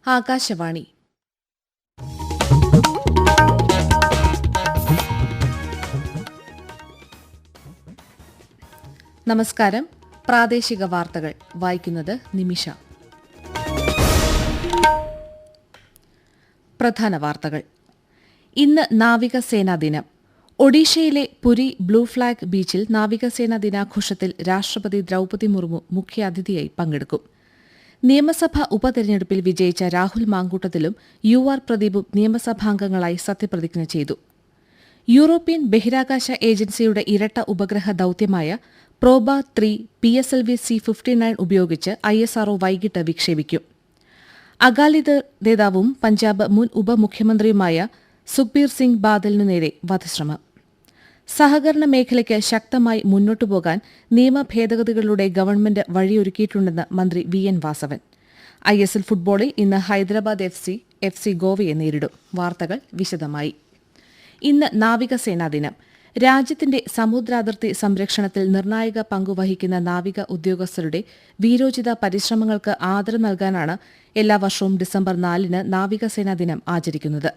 ആകാശവാണി. നമസ്കാരം. പ്രാദേശിക വാർത്തകൾ വായിക്കുന്നത് നിമിഷ. പ്രധാന വാർത്തകൾ. ഇന്ന് നാവികസേനാ ദിനം. ഒഡീഷയിലെ പുരി ബ്ലൂ ഫ്ളാഗ് ബീച്ചിൽ നാവികസേനാ ദിനാഘോഷത്തിൽ രാഷ്ട്രപതി ദ്രൌപദി മുർമു മുഖ്യാതിഥിയായി പങ്കെടുക്കും. നിയമസഭാ ഉപതെരഞ്ഞെടുപ്പിൽ വിജയിച്ച രാഹുൽ മാങ്കൂട്ടത്തിലും UR പ്രദീപും നിയമസഭാംഗങ്ങളായി സത്യപ്രതിജ്ഞ ചെയ്തു. യൂറോപ്യൻ ബഹിരാകാശ ഏജൻസിയുടെ ഇരട്ട ഉപഗ്രഹ ദൌത്യമായ പ്രോബ 3 PSLV C-59 ഉപയോഗിച്ച് ISRO വൈകിട്ട് വിക്ഷേപിക്കും. അകാലിദൾ നേതാവും പഞ്ചാബ് മുൻ ഉപമുഖ്യമന്ത്രിയുമായ സുഖ്ബീർ സിംഗ് ബാദലിനു നേരെ വധശ്രമം. സഹകരണ മേഖലയ്ക്ക് ശക്തമായി മുന്നോട്ടുപോകാൻ നിയമ ഭേദഗതികളിലൂടെ ഗവൺമെന്റ് വഴിയൊരുക്കിയിട്ടുണ്ടെന്ന് മന്ത്രി VN വാസവൻ. ISL ഫുട്ബോളിൽ ഇന്ന് ഹൈദരാബാദ് FC ഗോവയെ നേരിടും. വാർത്തകൾ വിശദമായി. ഇന്ന് നാവികസേനാ ദിനം. രാജ്യത്തിന്റെ സമുദ്രാതിർത്തി സംരക്ഷണത്തിൽ നിർണായക പങ്കുവഹിക്കുന്ന നാവിക ഉദ്യോഗസ്ഥരുടെ വീരോചിത പരിശ്രമങ്ങൾക്ക് ആദരം നൽകാനാണ് എല്ലാ വർഷവും ഡിസംബർ 4-ന് നാവികസേനാ ദിനം ആചരിക്കുന്നത്.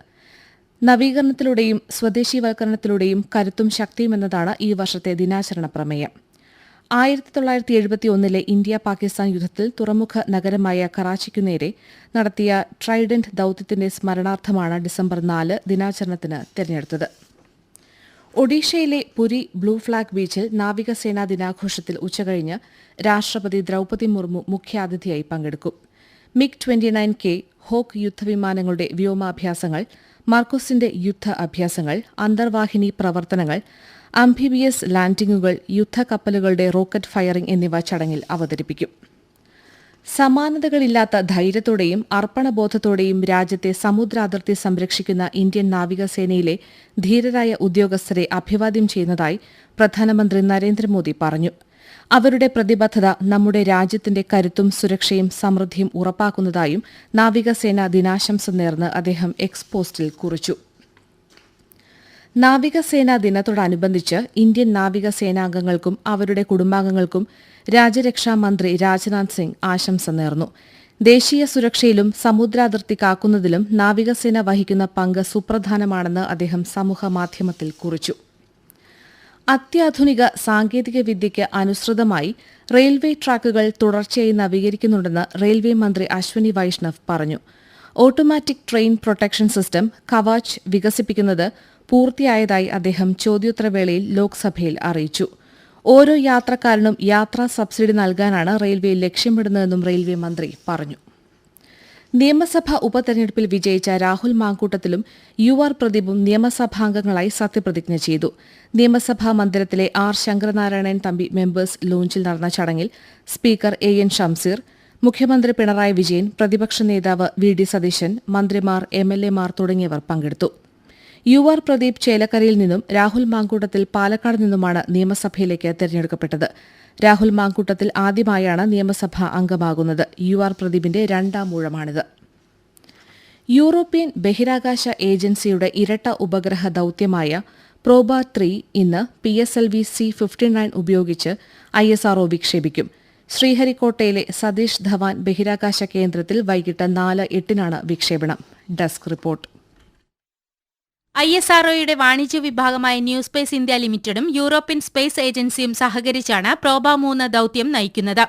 നവീകരണത്തിലൂടെയും സ്വദേശീവൽക്കരണത്തിലൂടെയും കരുത്തും ശക്തിയുമെന്നതാണ് ഈ വർഷത്തെ ദിനാചരണ പ്രമേയം. 1971 ഇന്ത്യ പാകിസ്ഥാൻ യുദ്ധത്തിൽ തുറമുഖ നഗരമായ കറാച്ചിക്കുനേരെ നടത്തിയ ട്രൈഡന്റ് ദൌത്യത്തിന്റെ സ്മരണാർത്ഥമാണ് ഡിസംബർ 4 ദിനാചരണത്തിന് തെരഞ്ഞെടുത്തത്. ഒഡീഷയിലെ പുരി ബ്ലൂ ഫ്ളാഗ് ബീച്ചിൽ നാവികസേനാ ദിനാഘോഷത്തിൽ ഉച്ചകഴിഞ്ഞ് രാഷ്ട്രപതി ദ്രൌപദി മുർമു മുഖ്യാതിഥിയായി പങ്കെടുക്കും. MiG-29K ഹോക്ക് യുദ്ധവിമാനങ്ങളുടെ വ്യോമാഭ്യാസങ്ങൾ, മാർക്കോസിന്റെ യുദ്ധ അഭ്യാസങ്ങൾ, അന്തർവാഹിനി പ്രവർത്തനങ്ങൾ, അംഫിബിയസ് ലാൻഡിംഗുകൾ, യുദ്ധക്കപ്പലുകളുടെ റോക്കറ്റ് ഫയറിംഗ് എന്നിവ ചടങ്ങിൽ അവതരിപ്പിക്കും. സമാനതകളില്ലാത്ത ധൈര്യത്തോടെയും അർപ്പണബോധത്തോടെയും രാജ്യത്തെ സമുദ്രാതിർത്തി സംരക്ഷിക്കുന്ന ഇന്ത്യൻ നാവികസേനയിലെ ധീരരായ ഉദ്യോഗസ്ഥരെ അഭിവാദ്യം ചെയ്യുന്നതായി പ്രധാനമന്ത്രി നരേന്ദ്രമോദി പറഞ്ഞു. അവരുടെ പ്രതിബദ്ധത നമ്മുടെ രാജ്യത്തിന്റെ കരുത്തും സുരക്ഷയും സമൃദ്ധിയും ഉറപ്പാക്കുന്നതായും നാവികസേന ദിനാശംസ നേർന്ന് അദ്ദേഹം എക്സ് പോസ്റ്റിൽ കുറിച്ചു. നാവികസേനാ ദിനത്തോടനുബന്ധിച്ച് ഇന്ത്യൻ നാവികസേനാംഗങ്ങൾക്കും അവരുടെ കുടുംബാംഗങ്ങൾക്കും രാജ്യരക്ഷാ മന്ത്രി രാജ്നാഥ് സിംഗ് ആശംസ നേർന്നു. ദേശീയ സുരക്ഷയിലും സമുദ്രാതിർത്തി കാക്കുന്നതിലും നാവികസേന വഹിക്കുന്ന പങ്ക് സുപ്രധാനമാണെന്ന് അദ്ദേഹം സമൂഹമാധ്യമത്തിൽ കുറിച്ചു. അത്യാധുനിക സാങ്കേതിക വിദ്യയ്ക്ക് അനുസൃതമായി റെയിൽവേ ട്രാക്കുകൾ തുടർച്ചയായി നവീകരിക്കുന്നുണ്ടെന്ന് റെയിൽവേ മന്ത്രി അശ്വനി വൈഷ്ണവ് പറഞ്ഞു. ഓട്ടോമാറ്റിക് ട്രെയിൻ പ്രൊട്ടക്ഷൻ സിസ്റ്റം കവാച്ച് വികസിപ്പിക്കുന്നത് പൂർത്തിയായതായി അദ്ദേഹം ചോദ്യോത്തരവേളയിൽ ലോക്സഭയിൽ അറിയിച്ചു. ഓരോ യാത്രക്കാരനും യാത്രാ സബ്സിഡി നൽകാനാണ് റെയിൽവേ ലക്ഷ്യമിടുന്നതെന്നും റെയിൽവേ മന്ത്രി പറഞ്ഞു. നിയമസഭാ ഉപതെരഞ്ഞെടുപ്പിൽ വിജയിച്ച രാഹുൽ മാങ്കൂട്ടത്തിലും UR പ്രദീപും നിയമസഭാംഗങ്ങളായി സത്യപ്രതിജ്ഞ ചെയ്തു. നിയമസഭാ മന്ദിരത്തിലെ R ശങ്കരനാരായണൻ തമ്പി മെമ്പേഴ്സ് ലോഞ്ചിൽ നടന്ന ചടങ്ങിൽ സ്പീക്കർ AN ഷംസീർ, മുഖ്യമന്ത്രി പിണറായി വിജയൻ, പ്രതിപക്ഷ നേതാവ് VD സതീശൻ, മന്ത്രിമാർ, MLAമാർ തുടങ്ങിയവർ പങ്കെടുത്തു. UR പ്രദീപ് ചേലക്കരയിൽ നിന്നും രാഹുൽ മാങ്കൂട്ടത്തിൽ പാലക്കാട് നിന്നുമാണ് നിയമസഭയിലേക്ക് തെരഞ്ഞെടുക്കപ്പെട്ടത്. രാഹുൽ മാങ്കൂട്ടത്തിൽ ആദ്യമായാണ് നിയമസഭാ അംഗമാകുന്നത്. UR പ്രദീപിന്റെ രണ്ടാം ഊഴമാണിത്. യൂറോപ്യൻ ബഹിരാകാശ ഏജൻസിയുടെ ഇരട്ട ഉപഗ്രഹ ദൌത്യമായ പ്രോബ 3 ഇന്ന് PSLV C-59 ഉപയോഗിച്ച് ISRO വിക്ഷേപിക്കും. ശ്രീഹരിക്കോട്ടയിലെ സതീഷ് ധവാൻ ബഹിരാകാശ കേന്ദ്രത്തിൽ വൈകിട്ട് 4:08 വിക്ഷേപണം. Desk report. ISROയുടെ വാണിജ്യ വിഭാഗമായ ന്യൂ സ്പേസ് ഇന്ത്യ ലിമിറ്റഡും യൂറോപ്യൻ സ്പേസ് ഏജൻസിയും സഹകരിച്ചാണ് പ്രോബ 3 ദൌത്യം നയിക്കുന്നത്.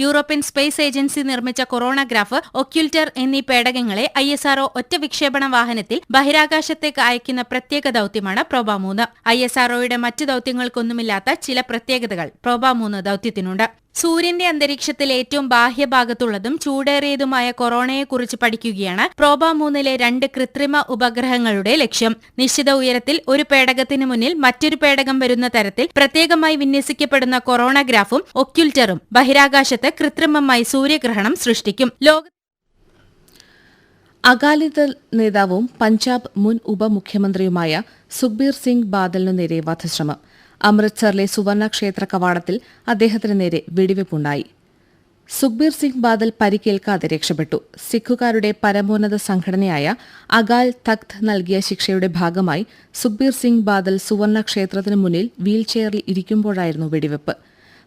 യൂറോപ്യൻ സ്പേസ് ഏജൻസി നിർമ്മിച്ച കൊറോണഗ്രാഫ്, ഒക്യുൽറ്റർ എന്നീ പേടകങ്ങളെ ISRO ഒറ്റ വിക്ഷേപണ വാഹനത്തിൽ ബഹിരാകാശത്തേക്ക് അയക്കുന്ന പ്രത്യേക ദൌത്യമാണ് പ്രോബ 3. ISROയുടെ മറ്റ് ദൌത്യങ്ങൾക്കൊന്നുമില്ലാത്ത ചില പ്രത്യേകതകൾ പ്രോബ 3 ദൌത്യത്തിനുണ്ട്. സൂര്യന്റെ അന്തരീക്ഷത്തിൽ ഏറ്റവും ബാഹ്യഭാഗത്തുള്ളതും ചൂടേറിയതുമായ കൊറോണയെക്കുറിച്ച് പഠിക്കുകയാണ് പ്രോബ 3-ലെ 2 കൃത്രിമ ഉപഗ്രഹങ്ങളുടെ ലക്ഷ്യം. നിശ്ചിത ഉയരത്തിൽ ഒരു പേടകത്തിന് മുന്നിൽ മറ്റൊരു പേടകം വരുന്ന തരത്തിൽ പ്രത്യേകമായി വിന്യസിക്കപ്പെടുന്ന കൊറോണഗ്രാഫും ഒക്യുൽറ്ററും ബഹിരാകാശത്ത് കൃത്രിമമായി സൂര്യഗ്രഹണം സൃഷ്ടിക്കും. അകാലിദൾ നേതാവും പഞ്ചാബ് മുൻ ഉപമുഖ്യമന്ത്രിയുമായ സുഖ്ബീർ സിംഗ് ബാദലിനു നേരെ വധശ്രമം. അമൃത്സറിലെ സുവർണ ക്ഷേത്ര കവാടത്തിൽ അദ്ദേഹത്തിന് നേരെ വെടിവെപ്പുണ്ടായി. സുഖ്ബീർ സിംഗ് ബാദൽ പരിക്കേൽക്കാതെ രക്ഷപ്പെട്ടു. സിഖുകാരുടെ പരമോന്നത സംഘടനയായ അകാൽ തഖ്ത് നൽകിയ ശിക്ഷയുടെ ഭാഗമായി സുഖ്ബീർ സിംഗ് ബാദൽ സുവർണ ക്ഷേത്രത്തിനു മുന്നിൽ വീൽചെയറിൽ ഇരിക്കുമ്പോഴായിരുന്നു വെടിവെപ്പ്.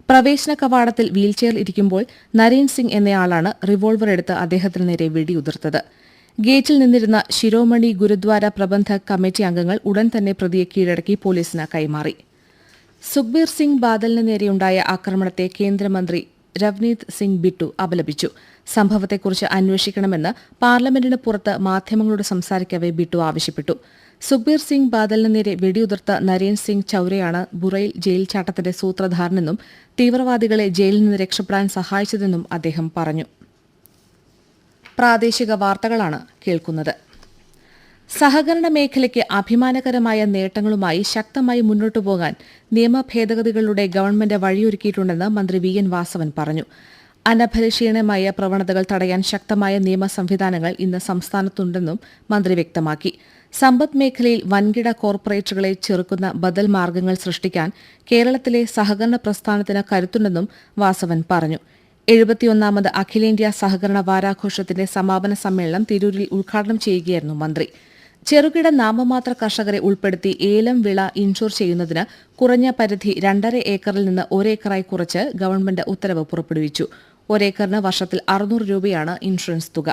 പ്രവേശന കവാടത്തിൽ വീൽചെയറിൽ ഇരിക്കുമ്പോൾ നരേൻ സിംഗ് എന്നയാളാണ് റിവോൾവർ എടുത്ത് അദ്ദേഹത്തിന് നേരെ വെടിയുതിർത്തത്. ഗേറ്റിൽ നിന്നിരുന്ന ശിരോമണി ഗുരുദ്വാര പ്രബന്ധക് കമ്മിറ്റി അംഗങ്ങൾ ഉടൻ തന്നെ പ്രതിയെ കീഴടക്കി പോലീസിന് കൈമാറി. സുഖ്ബീർ സിംഗ് ബാദലിന് നേരെയുണ്ടായ ആക്രമണത്തെ കേന്ദ്രമന്ത്രി രവ്നീത് സിംഗ് ബിട്ടു അപലപിച്ചു. സംഭവത്തെക്കുറിച്ച് അന്വേഷിക്കണമെന്ന് പാർലമെന്റിന് പുറത്ത് മാധ്യമങ്ങളോട് സംസാരിക്കവെ ബിട്ടു ആവശ്യപ്പെട്ടു. സുഖ്ബീർ സിംഗ് ബാദലിന് നേരെ വെടിയുതിർത്ത നരേൻ സിംഗ് ചൌരയാണ് ബുറൈൽ ജയിൽ ചാട്ടത്തിന്റെ സൂത്രധാരനെന്നും തീവ്രവാദികളെ ജയിലിൽ നിന്ന് രക്ഷപ്പെടാൻ സഹായിച്ചതെന്നും അദ്ദേഹം പറഞ്ഞു. പ്രാദേശിക വാർത്തകളാണ് കേൾക്കുന്നത്. സഹകരണ മേഖലയ്ക്ക് അഭിമാനകരമായ നേട്ടങ്ങളുമായി ശക്തമായി മുന്നോട്ടു പോകാൻ നിയമ ഭേദഗതികളുടെ ഗവൺമെന്റ് വഴിയൊരുക്കിയിട്ടുണ്ടെന്ന് മന്ത്രി വി എൻ വാസവൻ പറഞ്ഞു. അനഭരക്ഷീണമായ പ്രവണതകൾ തടയാൻ ശക്തമായ നിയമ സംവിധാനങ്ങൾ ഇന്ന് സംസ്ഥാനത്തുണ്ടെന്നും മന്ത്രി വ്യക്തമാക്കി. സമ്പദ് മേഖലയിൽ വൻകിട കോർപ്പറേറ്റുകളെ ചെറുക്കുന്ന ബദൽ മാർഗ്ഗങ്ങൾ സൃഷ്ടിക്കാൻ കേരളത്തിലെ സഹകരണ പ്രസ്ഥാനത്തിന് കരുത്തുണ്ടെന്നും വാസവൻ പറഞ്ഞു. 71ാമത് അഖിലേന്ത്യാ സഹകരണ വാരാഘോഷത്തിന്റെ സമാപന സമ്മേളനം തിരൂരിൽ ഉദ്ഘാടനം ചെയ്യുകയായിരുന്നു മന്ത്രി. ചെറുകിട നാമമാത്ര കർഷകരെ ഉൾപ്പെടുത്തി ഏലം വിള ഇൻഷുർ ചെയ്യുന്നതിന് കുറഞ്ഞ പരിധി 2.5 ഏക്കറിൽ നിന്ന് 1 ഏക്കറായി കുറച്ച് ഗവൺമെന്റ് ഉത്തരവ് പുറപ്പെടുവിച്ചു. 1 ഏക്കറിന് വർഷത്തിൽ 600 രൂപയാണ് ഇൻഷുറൻസ് തുക.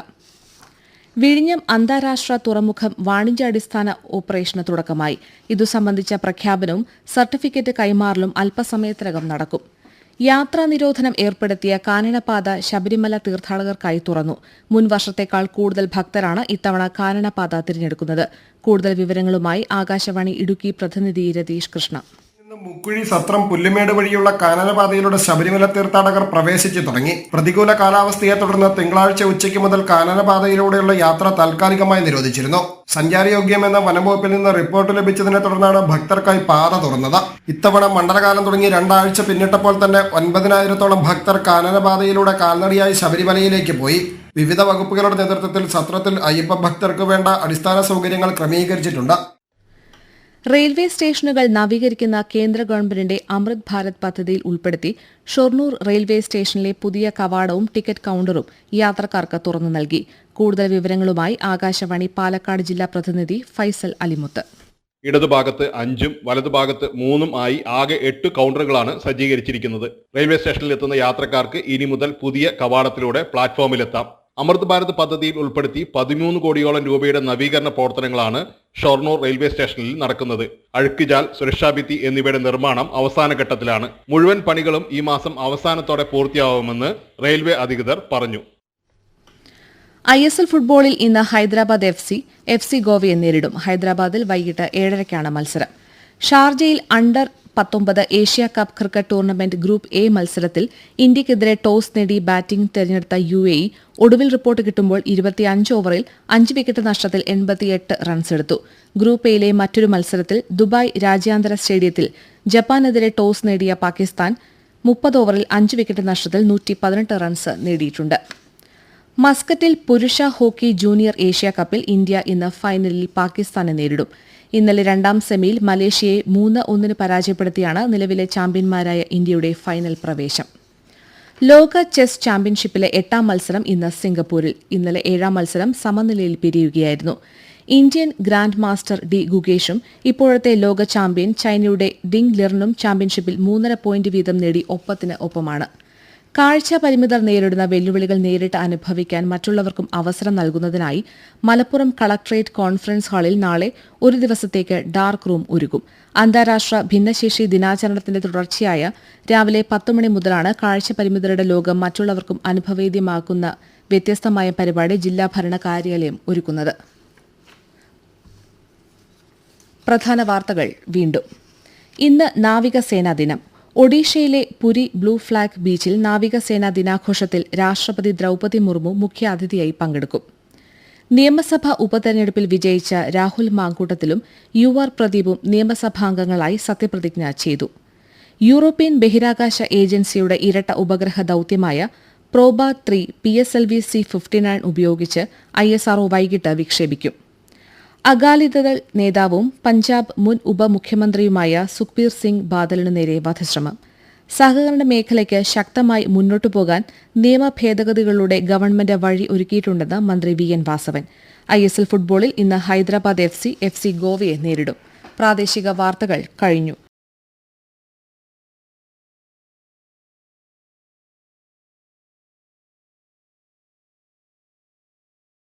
വിഴിഞ്ഞം അന്താരാഷ്ട്ര തുറമുഖം വാണിജ്യാടിസ്ഥാന ഓപ്പറേഷന് തുടക്കമായി. ഇതു സംബന്ധിച്ച പ്രഖ്യാപനവും സർട്ടിഫിക്കറ്റ് കൈമാറലും അല്പസമയത്തിനകം നടക്കും. യാത്രാ നിരോധനം ഏർപ്പെടുത്തിയ കാനനപാത ശബരിമല തീർത്ഥാടകർക്കായി തുറന്നു. മുൻ വർഷത്തേക്കാൾ കൂടുതൽ ഭക്തരാണ് ഇത്തവണ കാനനപാത തിരഞ്ഞെടുക്കുന്നത്. കൂടുതൽ വിവരങ്ങളുമായി ആകാശവാണി ഇടുക്കി പ്രതിനിധി രതീഷ് കൃഷ്ണ. മുക്കുഴി, സത്രം, പുല്ലുമേട് വഴിയുള്ള കാനനപാതയിലൂടെ ശബരിമല തീർത്ഥാടകർ പ്രവേശിച്ചു തുടങ്ങി. പ്രതികൂല കാലാവസ്ഥയെ തുടർന്ന് തിങ്കളാഴ്ച ഉച്ചയ്ക്ക് മുതൽ കാനനപാതയിലൂടെയുള്ള യാത്ര താൽക്കാലികമായി നിരോധിച്ചിരുന്നു. സഞ്ചാരയോഗ്യമെന്ന വനംവകുപ്പിൽ നിന്ന് റിപ്പോർട്ട് ലഭിച്ചതിനെ തുടർന്നാണ് ഭക്തർക്കായി പാത തുറന്നത്. ഇത്തവണ മണ്ഡലകാലം തുടങ്ങി 2 ആഴ്ച പിന്നിട്ടപ്പോൾ തന്നെ 9,000-ഓളം ഭക്തർ കാനനപാതയിലൂടെ കാൽനടയായി ശബരിമലയിലേക്ക് പോയി. വിവിധ വകുപ്പുകളുടെ നേതൃത്വത്തിൽ സത്രത്തിൽ അയ്യപ്പ ഭക്തർക്ക് വേണ്ട അടിസ്ഥാന സൗകര്യങ്ങൾ ക്രമീകരിച്ചിട്ടുണ്ട്. റെയിൽവേ സ്റ്റേഷനുകൾ നവീകരിക്കുന്ന കേന്ദ്ര ഗവൺമെന്റിന്റെ അമൃത് ഭാരത് പദ്ധതിയിൽ ഉൾപ്പെടുത്തി ഷൊർണൂർ റെയിൽവേ സ്റ്റേഷനിലെ പുതിയ കവാടവും ടിക്കറ്റ് കൌണ്ടറും യാത്രക്കാർക്ക് തുറന്നു നൽകി. കൂടുതൽ വിവരങ്ങളുമായി ആകാശവാണി പാലക്കാട് ജില്ലാ പ്രതിനിധി ഫൈസൽ അലിമുത്ത്. ഇടതുഭാഗത്ത് 5ഉം വലതുഭാഗത്ത് 3ഉം ആയി ആകെ 8 കൌണ്ടറുകളാണ് സജ്ജീകരിച്ചിരിക്കുന്നത്. റെയിൽവേ സ്റ്റേഷനിൽ എത്തുന്ന യാത്രക്കാർക്ക് ഇനി മുതൽ പുതിയ കവാടത്തിലൂടെ പ്ലാറ്റ്ഫോമിലെത്താം. അമൃത് ഭാരത് പദ്ധതിയിൽ ഉൾപ്പെടുത്തി 13 കോടിയോളം രൂപയുടെ നവീകരണ പ്രവർത്തനങ്ങളാണ് ഷൊർണൂർ റെയിൽവേ സ്റ്റേഷനിൽ നടക്കുന്നത്. അഴുക്കുചാൽ, സുരക്ഷാഭിത്തി എന്നിവയുടെ നിർമ്മാണം അവസാന ഘട്ടത്തിലാണ്. മുഴുവൻ പണികളും ഈ മാസം അവസാനത്തോടെ പൂർത്തിയാവുമെന്ന് റെയിൽവേ അധികൃതർ പറഞ്ഞു. ISL ഫുട്ബോളിൽ ഇന്ന് ഹൈദരാബാദ് എഫ് സി ഗോവയെ നേരിടും. ഹൈദരാബാദിൽ വൈകിട്ട് 7:30-നാണ് മത്സരം. ഷാർജയിൽ under 19 Asia cup cricket tournament group A മത്സരത്തിൽ ഇന്ത്യക്കെതിരെ ടോസ് നേടി ബാറ്റിംഗ് തെരഞ്ഞെടുത്ത UAE ഒടുവിൽ റിപ്പോർട്ട് കിട്ടുമ്പോൾ 25 ഓവറിൽ 5 വിക്കറ്റ് നഷ്ടത്തിൽ 88 റൺസെടുത്തു. ഗ്രൂപ്പ് എയിലെ മറ്റൊരു മത്സരത്തിൽ ദുബായ് രാജ്യാന്തര സ്റ്റേഡിയത്തിൽ ജപ്പാനെതിരെ ടോസ് നേടിയ പാകിസ്ഥാൻ 30 ഓവറിൽ 5 വിക്കറ്റ് നഷ്ടത്തിൽ 118 റൺസ് നേടിയിട്ടുണ്ട്. മസ്കറ്റിൽ പുരുഷ ഹോക്കി ജൂനിയർ ഏഷ്യ കപ്പിൽ ഇന്ത്യ ഇന്ന് ഫൈനലിൽ പാകിസ്ഥാനെ നേരിടും. ഇന്നലെ 2ാം സെമിയിൽ മലേഷ്യയെ 3-1 പരാജയപ്പെടുത്തിയാണ് നിലവിലെ ചാമ്പ്യന്മാരായ ഇന്ത്യയുടെ ഫൈനൽ പ്രവേശം. ലോക ചെസ് ചാമ്പ്യൻഷിപ്പിലെ 8ാം മത്സരം ഇന്ന് സിംഗപ്പൂരിൽ. ഇന്നലെ 7ാം മത്സരം സമനിലയിൽ പിരിയുകയായിരുന്നു. ഇന്ത്യൻ ഗ്രാൻഡ് മാസ്റ്റർ ഡി ഗുഗേഷും ഇപ്പോഴത്തെ ലോക ചാമ്പ്യൻ ചൈനയുടെ ഡിങ് ലിറിനും ചാമ്പ്യൻഷിപ്പിൽ 3.5 പോയിന്റ് വീതം നേടി ഒപ്പത്തിന് ഒപ്പമാണ്. കാഴ്ച പരിമിതർ നേരിടുന്ന വെല്ലുവിളികൾ നേരിട്ട് അനുഭവിക്കാൻ മറ്റുള്ളവർക്കും അവസരം നൽകുന്നതിനായി മലപ്പുറം കളക്ടറേറ്റ് കോൺഫറൻസ് ഹാളിൽ നാളെ ഒരു ദിവസത്തേക്ക് ഡാർക്ക് റൂം ഒരുക്കും. അന്താരാഷ്ട്ര ഭിന്നശേഷി ദിനാചരണത്തിന്റെ തുടർച്ചയായ രാവിലെ 10 മണി മുതലാണ് കാഴ്ച പരിമിതരുടെ ലോകം മറ്റുള്ളവർക്കും അനുഭവേദ്യമാക്കുന്ന വ്യത്യസ്തമായ പരിപാടി ജില്ലാ ഭരണ കാര്യാലയം ഒരുക്കുന്നത്. പ്രധാന വാർത്തകൾ വീണ്ടും. ഇന്ന് നാവികസേനാ ദിനം. ഒഡീഷയിലെ പുരി ബ്ലൂ ഫ്ളാഗ് ബീച്ചിൽ നാവികസേനാ ദിനാഘോഷത്തിൽ രാഷ്ട്രപതി ദ്രൌപദി മുർമു മുഖ്യാതിഥിയായി പങ്കെടുക്കും. നിയമസഭാ ഉപതെരഞ്ഞെടുപ്പിൽ വിജയിച്ച രാഹുൽ മാങ്കൂട്ടത്തിലും UR പ്രദീപും നിയമസഭാംഗങ്ങളായി സത്യപ്രതിജ്ഞ ചെയ്തു. യൂറോപ്യൻ ബഹിരാകാശ ഏജൻസിയുടെ ഇരട്ട ഉപഗ്രഹ ദൌത്യമായ പ്രോബ 3 PSLV C-59 ഉപയോഗിച്ച് ISRO വൈകിട്ട് വിക്ഷേപിക്കും. അകാലിദൾ നേതാവും പഞ്ചാബ് മുൻ ഉപമുഖ്യമന്ത്രിയുമായ സുഖ്ബീർ സിംഗ് ബാദലിനു നേരെ വധശ്രമം. സഹകരണ മേഖലയ്ക്ക് ശക്തമായി മുന്നോട്ടു പോകാൻ നിയമ ഭേദഗതികളുടെ ഗവൺമെന്റ് വഴി ഒരുക്കിയിട്ടുണ്ടെന്ന് മന്ത്രി വി എൻ വാസവൻ. ISL ഫുട്ബോളിൽ ഇന്ന് ഹൈദരാബാദ് എഫ് സി ഗോവയെ നേരിടും. പ്രാദേശിക വാർത്തകൾ കഴിഞ്ഞു.